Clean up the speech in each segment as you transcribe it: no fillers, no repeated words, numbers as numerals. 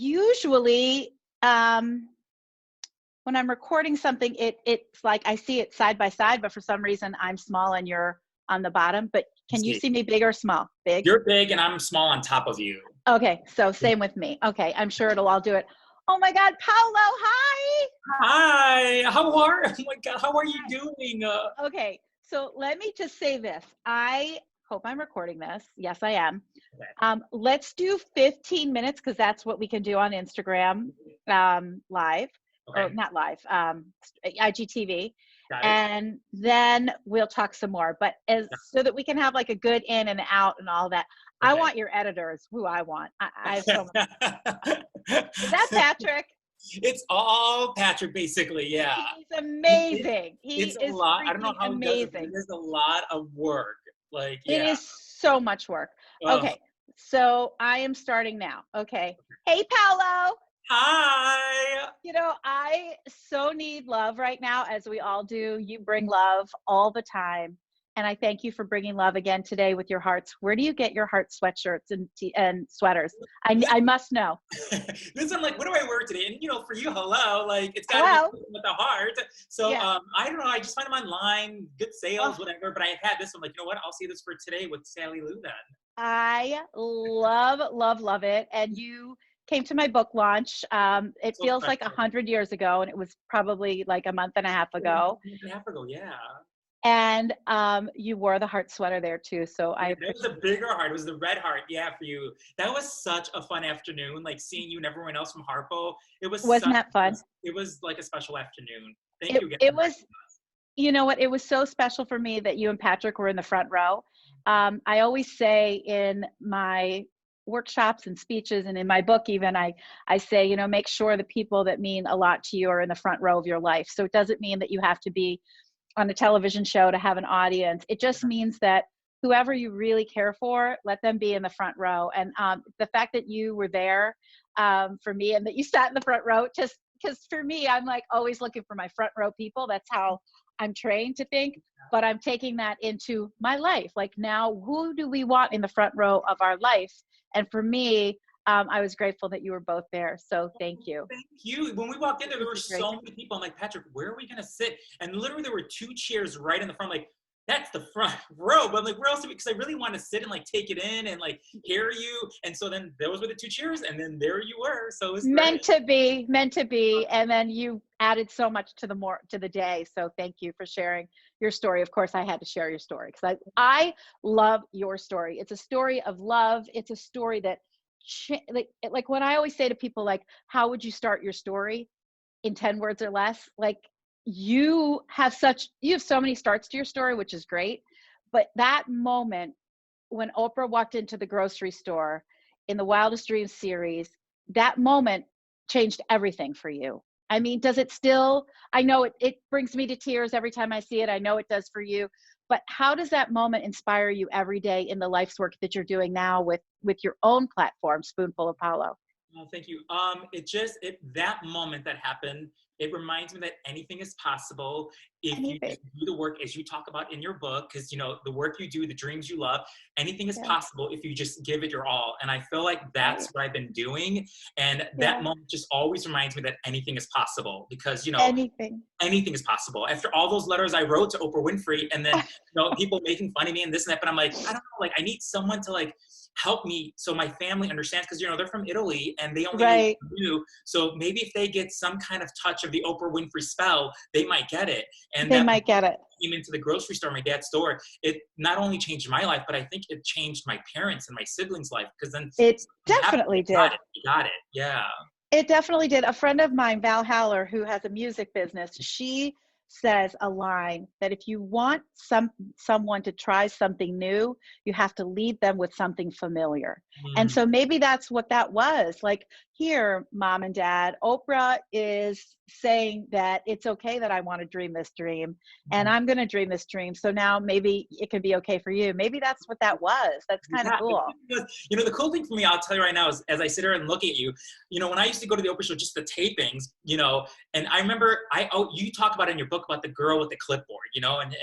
usually, when I'm recording something, it's like I see it side by side, but for some reason I'm small and you're on the bottom. But can you see me big or small? Big? You're big and I'm small on top of you. Okay, so same with me. Okay, I'm sure it'll all do it. Oh my God, Paolo, hi! Hi, oh my God, how are you doing? Okay, so let me just say this. I hope I'm recording this. Yes, I am. Okay. Let's do 15 minutes because that's what we can do on Instagram live, Okay. or not live, IGTV. Got it. And then we'll talk some more, but so that we can have like a good in and out and all that. Okay. I want your editors. Who I want. I have so much. Is that Patrick? It's all Patrick, basically. Yeah. He's amazing. It's a lot. I don't know how amazing. he does it. It is a lot of work. Like, yeah. It is so much work. Oh. Okay. So I am starting now. Okay. Hey, Paolo. Hi. You know, I so need love right now, as we all do. You bring love all the time. And I thank you for bringing love again today with your hearts. Where do you get your heart sweatshirts and sweaters? I must know. This, I'm like, what do I wear today? And, you know, for you, hello, like, it's got to be with the heart. So, yeah. I don't know. I just find them online, good sales, whatever. But I had this one, like, you know what? I'll see this for today with Sally Lou then. I love it. And you came to my book launch. It feels like 100 years ago, and it was probably like a month and a half ago. A month and a half ago, yeah. And you wore the heart sweater there too. So it was a bigger heart. It was the red heart. Yeah, for you. That was such a fun afternoon. Like seeing you and everyone else from Harpo. Wasn't that fun? It was like a special afternoon. Thank you again. It was, you know what? It was so special for me that you and Patrick were in the front row. I always say in my workshops and speeches and in my book even, I say, you know, make sure the people that mean a lot to you are in the front row of your life. So it doesn't mean that you have to be on a television show to have an audience. It just means that whoever you really care for, let them be in the front row. And the fact that you were there for me and that you sat in the front row, just because for me, I'm like always looking for my front row people. That's how I'm trained to think, but I'm taking that into my life. Like now, who do we want in the front row of our life? And for me, I was grateful that you were both there. So thank you. Thank you. When we walked in there were so many people. I'm like, Patrick, where are we going to sit? And literally there were 2 chairs right in the front. Like, that's the front row. But I'm like, where else? Because I really want to sit and like take it in and like hear you. And so then those were the 2 chairs. And then there you were. So it was meant to be. And then you added so much to the day. So thank you for sharing your story. Of course, I had to share your story because I love your story. It's a story of love. It's a story that like when I always say to people, like, how would you start your story in 10 words or less? Like you have so many starts to your story, which is great. But that moment when Oprah walked into the grocery store in the Wildest Dreams series, that moment changed everything for you. I mean, does it still? I know it brings me to tears every time I see it. I know it does for you. But how does that moment inspire you every day in the life's work that you're doing now with your own platform, Spoonful of Paolo? Oh, thank you. That moment that happened, it reminds me that anything is possible if you do the work as you talk about in your book, because, you know, the work you do, the dreams you love, anything is possible if you just give it your all. And I feel like that's what I've been doing. And that moment just always reminds me that anything is possible because, you know, anything is possible. After all those letters I wrote to Oprah Winfrey and then, you know, people making fun of me and this and that, but I'm like, I don't know, like I need someone to like help me so my family understands, because, you know, they're from Italy and they only knew. So maybe if they get some kind of touch of the Oprah Winfrey spell, they might get it. And they might get it. Came into the grocery store, my dad's store. It not only changed my life, but I think it changed my parents and my siblings' life. Because then it definitely did. Got it. Yeah. It definitely did. A friend of mine, Val Haller, who has a music business, she says a line that if you want someone to try something new, you have to lead them with something familiar. And so maybe that's what that was. Like, here, mom and dad, Oprah is saying that it's okay that I want to dream this dream and I'm going to dream this dream. So now maybe it can be okay for you. Maybe that's what that was. That's kind of cool. You know, the cool thing for me, I'll tell you right now, is as I sit here and look at you, you know, when I used to go to the Oprah show, just the tapings, you know, and I remember you talk about in your book about the girl with the clipboard, you know, and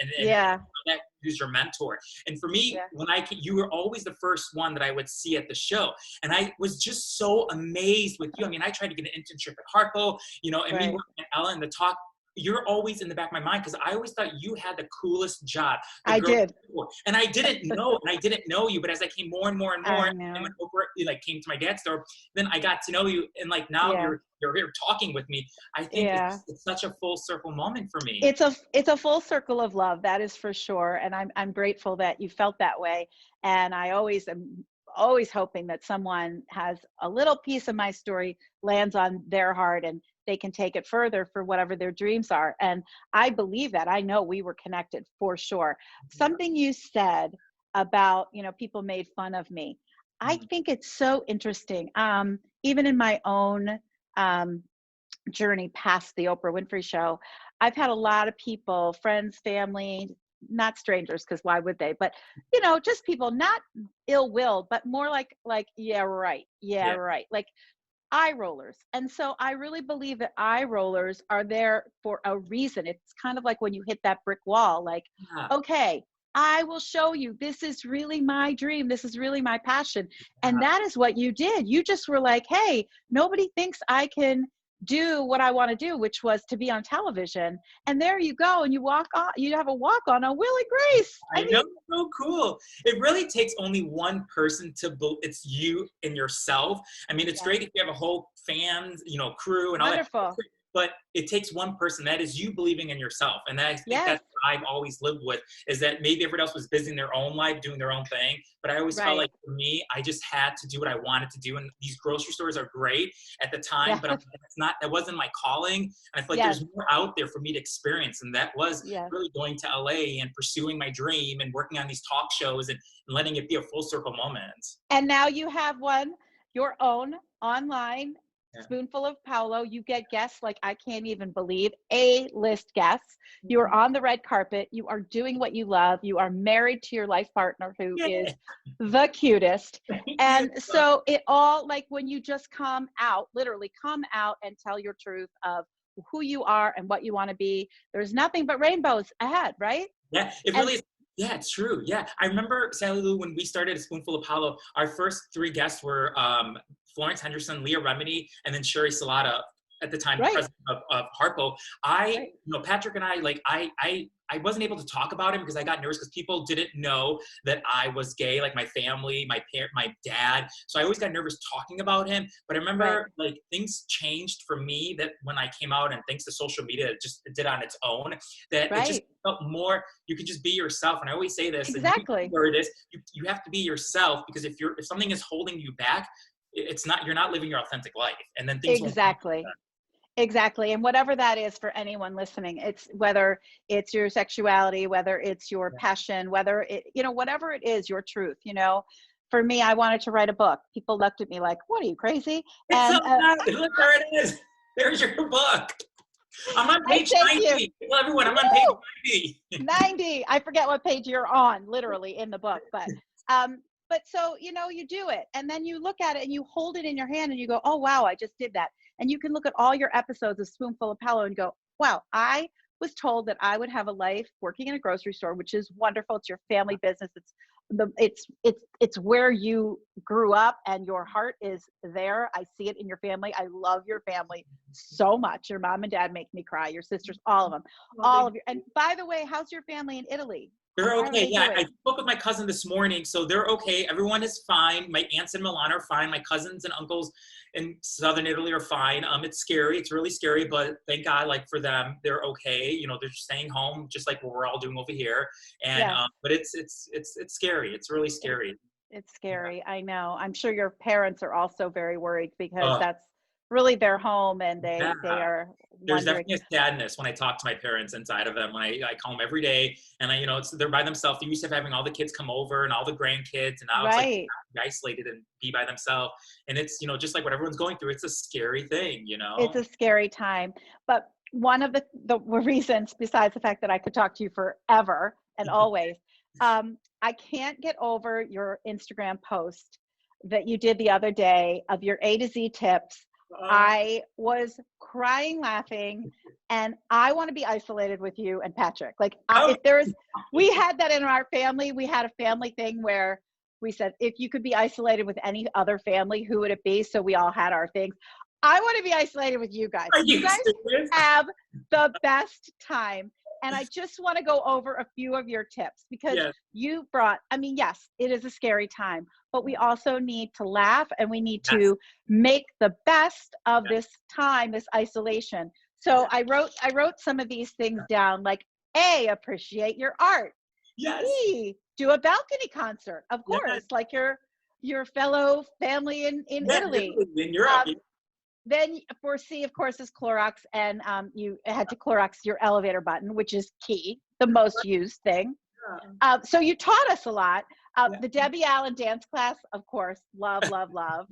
who's your mentor. And for me, Yeah. when you were always the first one that I would see at the show. And I was just so amazed with you. I mean, I tried to get an internship at Harpo, and me Right. working at Ella and the talk, you're always in the back of my mind because I always thought you had the coolest job. The I girl, did. and I didn't know you. But as I came more and more and more, I and know. went over, like came to my dad's store, then I got to know you, and like now Yeah. you're here talking with me. I think Yeah. it's such a full circle moment for me. It's a full circle of love, that is for sure. And I'm grateful that you felt that way. And I always am always hoping that someone has a little piece of my story lands on their heart and they can take it further for whatever their dreams are. And I believe that. I know we were connected for sure. Something you said about, people made fun of me. I think it's so interesting. Even in my own journey past the Oprah Winfrey Show, I've had a lot of people, friends, family, not strangers, because why would they? But just people, not ill will, but more like yeah, right, yeah, Yeah. right, like eye rollers. And so I really believe that eye rollers are there for a reason. It's kind of like when you hit that brick wall, like, Yeah. okay, I will show you, this is really my dream. This is really my passion. And that is what you did. You just were like, hey, nobody thinks I can do what I want to do, which was to be on television. And there you go. And you walk on, you have a walk on Will and Grace. I know, so cool. It really takes only one person it's you and yourself. I mean, it's great if you have a whole fans, crew and all that. Wonderful. But it takes one person. That is you believing in yourself. And I think that's what I've always lived with, is that maybe everybody else was busy in their own life, doing their own thing. But I always felt like, for me, I just had to do what I wanted to do. And these grocery stores are great at the time, but that wasn't my calling. And I feel like there's more out there for me to experience. And that was really going to LA and pursuing my dream and working on these talk shows and letting it be a full circle moment. And now you have your own online Spoonful of Paolo. You get guests like I can't even believe, A-list guests. You are on the red carpet. You are doing what you love. You are married to your life partner, who is the cutest. And so it all, like when you just literally come out and tell your truth of who you are and what you want to be, there's nothing but rainbows ahead, right? Yeah, it really is. Yeah, it's true. Yeah. I remember, Sally Lou, when we started A Spoonful of Paolo, our first three guests were Florence Henderson, Leah Remini, and then Sherry Salata, at the time, president of Harpo. Patrick and I wasn't able to talk about him because I got nervous because people didn't know that I was gay, like my family, my dad. So I always got nervous talking about him. But I remember like things changed for me that when I came out, and thanks to social media, it just did on its own, that it just felt more, you can just be yourself. And I always say this, exactly. where it is, you have to be yourself, because if something is holding you back, you're not living your authentic life. And then things Exactly. And whatever that is for anyone listening, it's whether it's your sexuality, whether it's your passion, whether it, whatever it is, your truth, for me, I wanted to write a book. People looked at me like, what, are you crazy? And look, there it is. There's your book. I'm on page 90. Well, everyone, I'm on page 90. 90. I forget what page you're on, literally, in the book. But so, you do it, and then you look at it and you hold it in your hand and you go, oh, wow, I just did that. And you can look at all your episodes of Spoonful of Paolo and go, wow, I was told that I would have a life working in a grocery store, which is wonderful. It's your family business. It's where you grew up and your heart is there. I see it in your family. I love your family so much. Your mom and dad make me cry. Your sisters, all of them, all of you. And by the way, how's your family in Italy? They're okay. I spoke with my cousin this morning, so they're okay. Everyone is fine. My aunts in Milan are fine. My cousins and uncles in Southern Italy are fine. It's scary. It's really scary, but thank God, like for them, they're okay. They're staying home, just like what we're all doing over here. And but it's scary. It's really scary. It's scary. I know. I'm sure your parents are also very worried, because that's really their home, and they are There's wondering. definitely a sadness when I talk to my parents inside of them. When I call them every day, and they're by themselves. They used to having all the kids come over and all the grandkids, and now it's like isolated and be by themselves. And it's just like what everyone's going through. It's a scary thing, It's a scary time. But one of the reasons, besides the fact that I could talk to you forever and always, I can't get over your Instagram post that you did the other day of your A to Z tips. I was crying laughing, and I want to be isolated with you and Patrick. Like Oh, if there is, we had that in our family. We had a family thing where we said, if you could be isolated with any other family, who would it be? So we all had our things. I want to be isolated with you guys. are You you guys serious? have the best time. And I just want to go over a few of your tips because Yes. you brought, I mean, yes, it is a scary time, but we also need to laugh and we need Yes. to make the best of Yes. this time, this isolation. So I wrote some of these things down, like A, appreciate your art. Yes. B, do a balcony concert, of Yes. course, like your fellow family in Yeah, Italy. in Europe. Then for C, of course, is Clorox, and you had to Clorox your elevator button, which is key, the most used thing. So you taught us a lot. The Debbie Allen dance class, of course, love, love, love.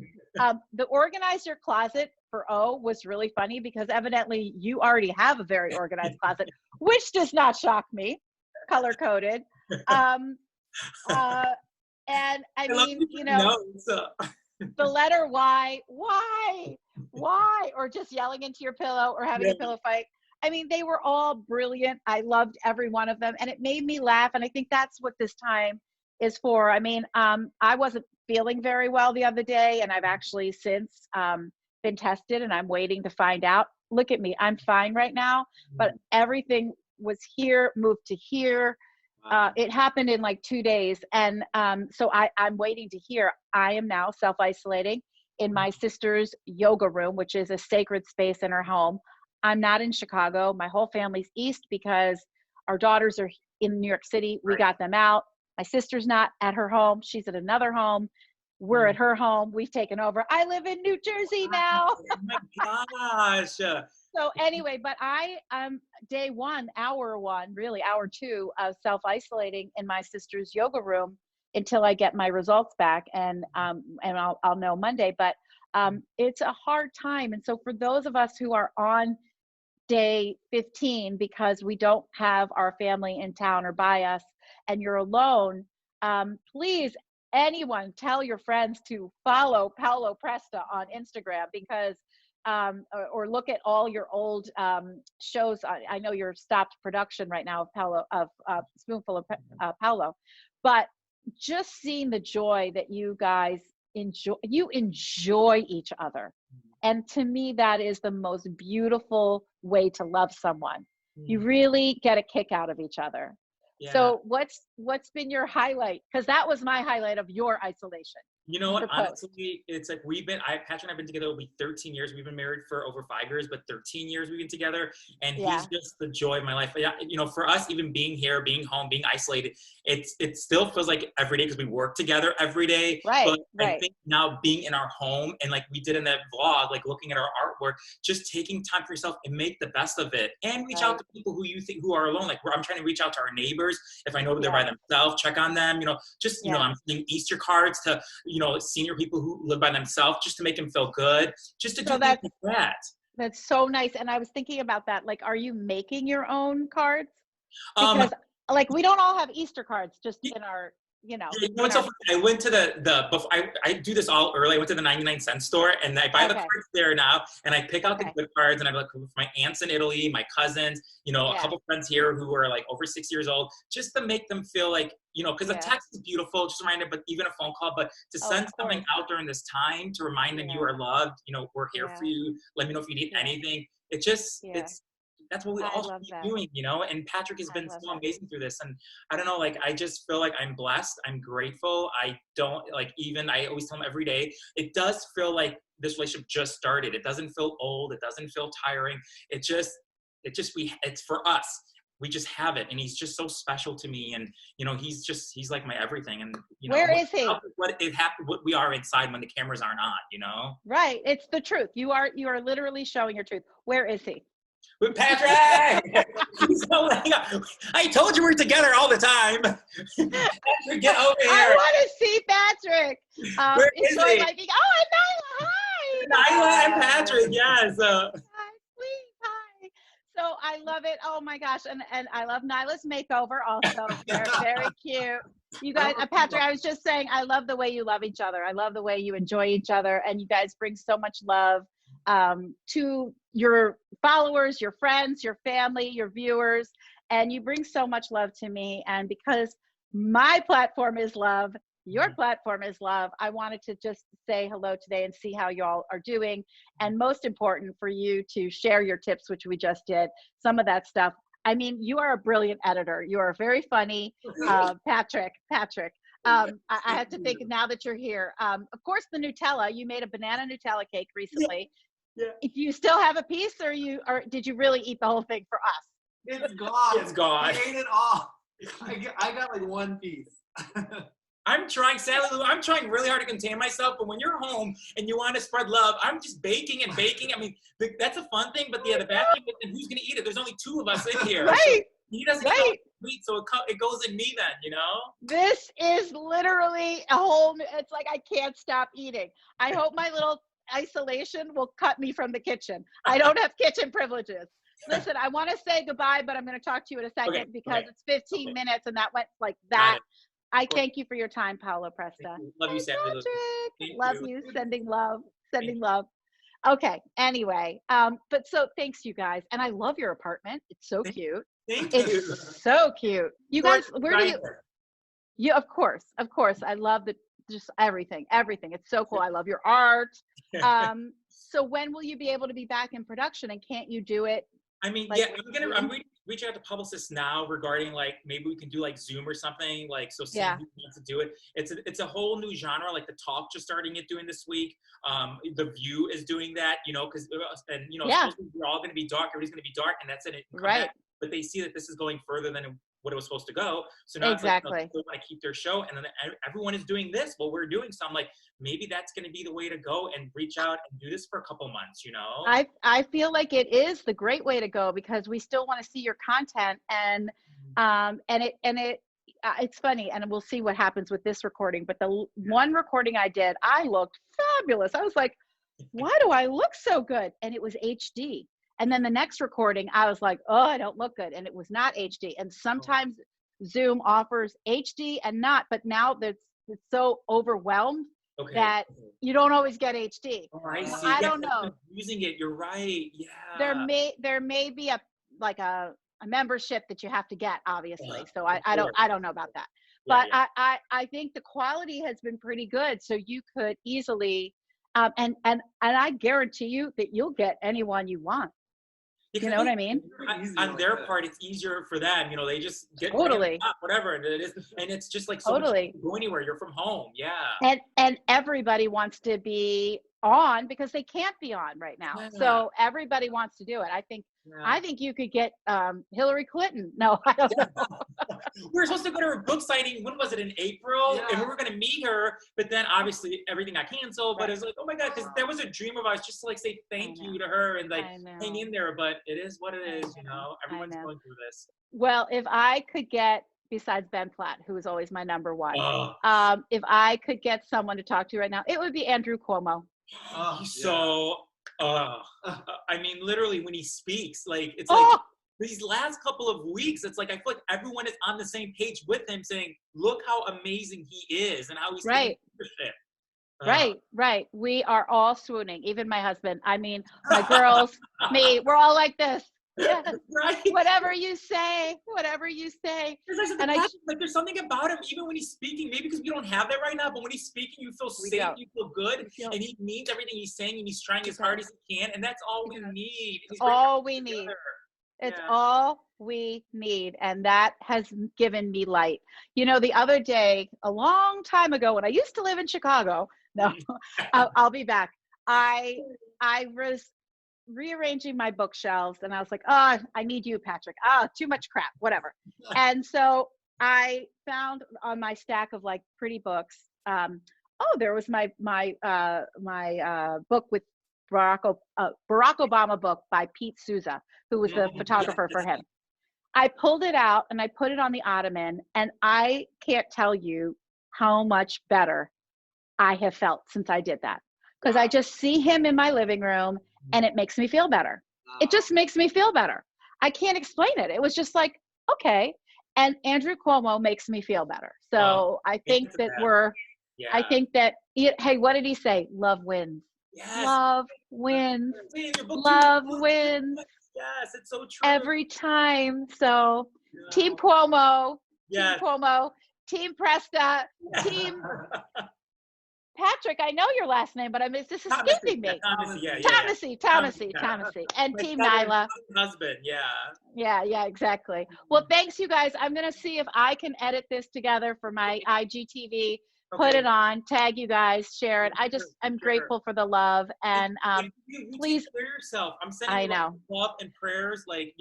The organize your closet for O was really funny because evidently you already have a very organized closet, which does not shock me, color coded. And I mean, you know, the letter Y, why, or just yelling into your pillow or having a pillow fight. I mean, they were all brilliant. I loved every one of them and it made me laugh. And I think that's what this time is for. I mean, I wasn't feeling very well the other day and I've actually since been tested and I'm waiting to find out. Look at me, I'm fine right now, but everything was here, moved to here. It happened in like 2 days. And so I'm waiting to hear. I am now self-isolating in my sister's yoga room, which is a sacred space in her home. I'm not in Chicago. My whole family's east because our daughters are in New York City. We got them out. My sister's not at her home. She's at another home. We're at her home. We've taken over. I live in New Jersey now. Oh my gosh. So anyway, but day one, hour one, really hour two of self-isolating in my sister's yoga room until I get my results back, and I'll know Monday. But it's a hard time, and so for those of us who are on day 15 because we don't have our family in town or by us, and you're alone, please, anyone, tell your friends to follow Paolo Presta on Instagram because. Or look at all your old shows. I know you're stopped production right now of Spoonful of Paolo, but just seeing the joy that you guys enjoy each other, and to me that is the most beautiful way to love someone. You really get a kick out of each other. So what's been your highlight? Because that was my highlight of your isolation. You know what? Honestly, it's like Patrick and I've been together. It'll be 13 years. We've been married for over 5 years, but 13 years we've been together. And he's just the joy of my life. Yeah, you know, for us, even being here, being home, being isolated, it still feels like every day because we work together every day. Right. But I think now being in our home and like we did in that vlog, like looking at our artwork, just taking time for yourself and make the best of it. And reach out to people who you think who are alone. Like I'm trying to reach out to our neighbors. If I know they're by themselves, check on them. You know, just, you know, I'm sending Easter cards to, you know, senior people who live by themselves just to make them feel good, just to do things like that. That's so nice. And I was thinking about that. Like, are you making your own cards? Because like we don't all have Easter cards just in our, you know. You know what's so funny? I went to before I do this all early. I went to the 99-cent store and I buy the cards there now, and I pick out the good cards, and I like with my aunts in Italy, my cousins, you know, a couple friends here who are like over 6 years old, just to make them feel like, you know, because the text is beautiful, just a reminder, but even a phone call, but to send something out during this time to remind them you are loved, you know, we're here for you. Let me know if you need anything. It just that's what we all should be doing, you know? And Patrick has been so amazing through this. And I don't know, like, I just feel like I'm blessed. I'm grateful. I don't, like, I always tell him every day, it does feel like this relationship just started. It doesn't feel old. It doesn't feel tiring. It's for us. We just have it. And he's just so special to me. And, you know, he's like my everything. And, you know, where is he? What we are inside when the cameras aren't on, you know? Right. It's the truth. You are literally showing your truth. Where is he? With Patrick! I told you we're together all the time. Patrick, get over here. I want to see Patrick. Where is he? Like, Nyla, hi. Nyla and Patrick, yes. Hi, sweet, hi. So I love it. Oh my gosh. And I love Nyla's makeover also. They're very cute. You guys, Patrick, I was just saying, I love the way you love each other. I love the way you enjoy each other. And you guys bring so much love to your followers, your friends, your family, your viewers, and you bring so much love to me. And because my platform is love, your platform is love, I wanted to just say hello today and see how y'all are doing. And most important, for you to share your tips, which we just did, some of that stuff. I mean, you are a brilliant editor. You are very funny, Patrick. I have to think now that you're here. Of course, the Nutella. You made a banana Nutella cake recently. Yeah. If you still have a piece, or did you really eat the whole thing for us? It's gone. It's gone. I ate it all. I got like one piece. I'm trying, sadly, Lou, I'm trying really hard to contain myself, but when you're home and you want to spread love, I'm just baking and baking. I mean, that's a fun thing, but the bad thing is, and who's going to eat it? There's only 2 of us in here. Right. So he doesn't eat meat, so it goes in me then, you know? This is literally it's like I can't stop eating. I hope my little isolation will cut me from the kitchen. I don't have kitchen privileges. Listen, I want to say goodbye, but I'm going to talk to you in a second because it's 15 minutes and that went like that. I thank you for your time, Paolo Presta. Love you, Sandy. Love you. Sending love. Sending love. Okay. Anyway, but so thanks, you guys. And I love your apartment. It's so cute. Thank you. It's so cute. You guys, where do you? You, of course. I love just everything. It's so cool. I love your art. So when will you be able to be back in production? And can't you do it? I mean, I'm reaching out to publicists now regarding like maybe we can do like Zoom or something, like so Sandy wants to do it. It's a whole new genre. Like the Talk just starting it doing this week. The View is doing that, you know, because we're all going to be dark. Everybody's going to be dark, and that's it. Right. But they see that this is going further than what it was supposed to go. So now exactly. It's like, they want to keep their show, and then everyone is doing this while we're doing. So I'm like, maybe that's going to be the way to go and reach out and do this for a couple months, you know? I feel like it is the great way to go because we still want to see your content, and it's funny, and we'll see what happens with this recording. But the one recording I did, I looked fabulous. I was like, why do I look so good? And it was HD. And then the next recording, I was like, oh, I don't look good. And it was not HD. And sometimes Zoom offers HD and not, but now it's so overwhelmed that you don't always get HD. Oh, I see. I don't know. Using it, you're right. Yeah. There may be a membership that you have to get, obviously. So I don't know about that. But I think the quality has been pretty good. So you could easily, and I guarantee you that you'll get anyone you want. You know what I mean? On their part, it's easier for them. You know, they just get whatever it is, and it's just like so much go anywhere. You're from home, And everybody wants to be on because they can't be on right now. Yeah. So everybody wants to do it. I think you could get Hillary Clinton. No, I don't know. We were supposed to go to her book signing. When was it? In April, and we were going to meet her, but then obviously everything got canceled. But it's like, oh my God, because there was a dream of ours just to like say thank you to her and like hang in there. But it is what it is, you know. Everyone's going through this. Well, if I could get, besides Ben Platt, who is always my number one, if I could get someone to talk to right now, it would be Andrew Cuomo. I mean, literally when he speaks, like it's like these last couple of weeks, it's like I feel like everyone is on the same page with him, saying, "Look how amazing he is and how he's taking leadership." Right. We are all swooning. Even my husband. I mean, my girls, me. We're all like this. Yeah. Right. Whatever you say. Like there's something about him, even when he's speaking, maybe because we don't have that right now, but when he's speaking, you feel safe, you feel good, and he means everything he's saying, and he's trying as hard as he can, and that's all we need. It's all we need. It's all we need, and that has given me light. You know, the other day, a long time ago, when I used to live in Chicago, I'll be back. I was rearranging my bookshelves and I was like, I need you, Patrick. Too much crap, whatever. And so I found on my stack of like pretty books, there was my book with Barack Obama book by Pete Souza, who was the photographer for him. I pulled it out and I put it on the ottoman, and I can't tell you how much better I have felt since I did that. Because I just see him in my living room and it makes me feel better. It just makes me feel better. I can't explain it. It was just like, okay. And Andrew Cuomo makes me feel better. So I think that hey, what did he say? Love wins. Yes. Love wins. In your book, too. Love wins Yes, it's so true. every time. So Yeah. Team Cuomo, Yes. Team Cuomo, Team Presta, Team Patrick. I know your last name, but it's just escaping me. Thomasy, and My Team cousin, Nyla. husband, yeah. Yeah, exactly. Well, thanks, you guys. I'm gonna see if I can edit this together for my IGTV. Put it on, tag you guys, share it. I'm grateful for the love, and please take care of yourself. I'm sending I you know. love and prayers. Like,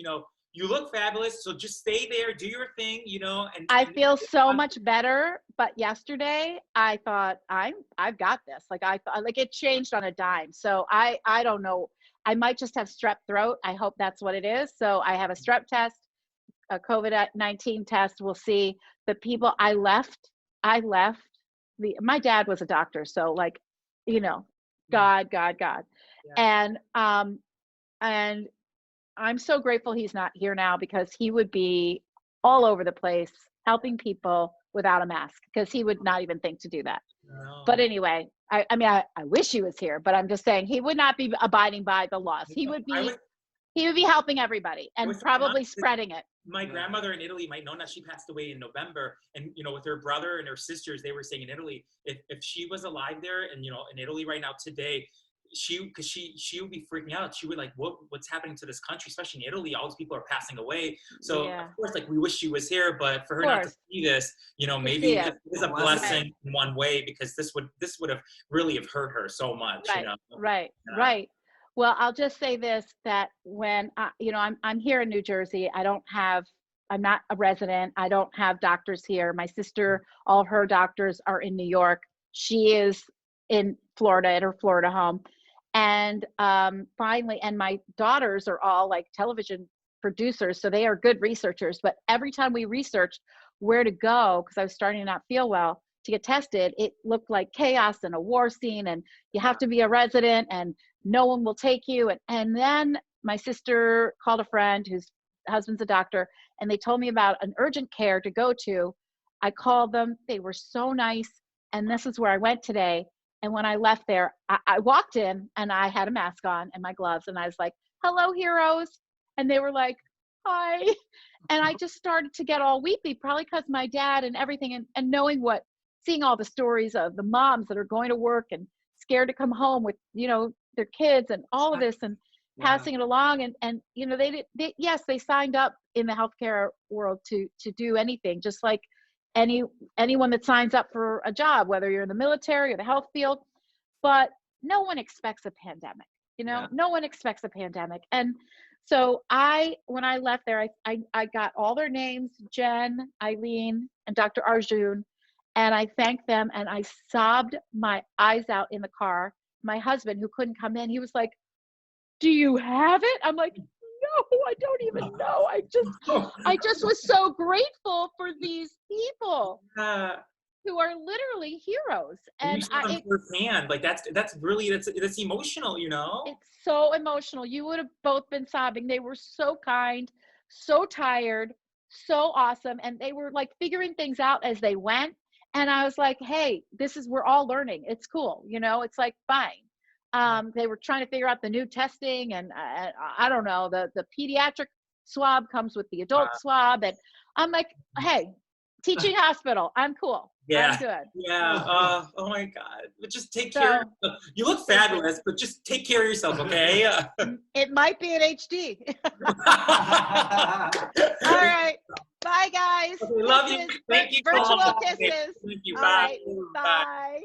you look fabulous, so just stay there, do your thing, and I feel so much better, but yesterday I thought I've got this. Like I thought, like it changed on a dime. So I don't know. I might just have strep throat. I hope that's what it is. So I have a strep test, a COVID-19 test. We'll see. The people I left. My dad was a doctor, so like, God. Yeah. And I'm so grateful he's not here now, because he would be all over the place helping people without a mask, because he would not even think to do that. No. But anyway, I wish he was here, but I'm just saying he would not be abiding by the laws. He would be helping everybody and probably spreading it. My grandmother in Italy, my nonna, she passed away in November, and with her brother and her sisters, they were saying in Italy, if she was alive there, and in Italy right now today, she would be freaking out. She would like, what's happening to this country, especially in Italy? All these people are passing away. So of course, like, we wish she was here, but for her not to see this, maybe this is a blessing in one way, because this would have really have hurt her so much. Right. Well, I'll just say this, that when I'm here in New Jersey, I'm not a resident. I don't have doctors here. My sister, all her doctors are in New York. She is in Florida, at her Florida home. And finally, and my daughters are all like television producers, so they are good researchers. But every time we researched where to go, because I was starting to not feel well, to get tested, it looked like chaos and a war scene, and you have to be a resident and no one will take you. And then my sister called a friend whose husband's a doctor, and they told me about an urgent care to go to. I called them. They were so nice. And this is where I went today. And when I left there, I walked in and I had a mask on and my gloves. And I was like, hello, heroes. And they were like, hi. And I just started to get all weepy, probably because my dad and everything, and knowing seeing all the stories of the moms that are going to work and scared to come home with, their kids and all of this, and passing it along. And they signed up in the healthcare world to do anything, just like anyone that signs up for a job, whether you're in the military or the health field. But no one expects a pandemic, no one expects a pandemic. And so when I left there, I got all their names, Jen, Eileen, and Dr. Arjun, and I thanked them, and I sobbed my eyes out in the car. My husband, who couldn't come in, he was like, do you have it? I'm like, no, I don't even know. I just was so grateful for these people who are literally heroes. And firsthand, like that's emotional, It's so emotional. You would have both been sobbing. They were so kind, so tired, so awesome. And they were like figuring things out as they went. And I was like, hey, we're all learning. It's cool. It's like, fine. They were trying to figure out the new testing, and I don't know, the pediatric swab comes with the adult swab. And I'm like, hey, teaching hospital, I'm cool. I'm good. Yeah. Oh my God. But just take care of yourself. You look fabulous, but just take care of yourself, okay? It might be an HD. All right. Bye, guys. Okay, love you. Thank you. Virtual kisses. Thank you. All Bye. right. Bye.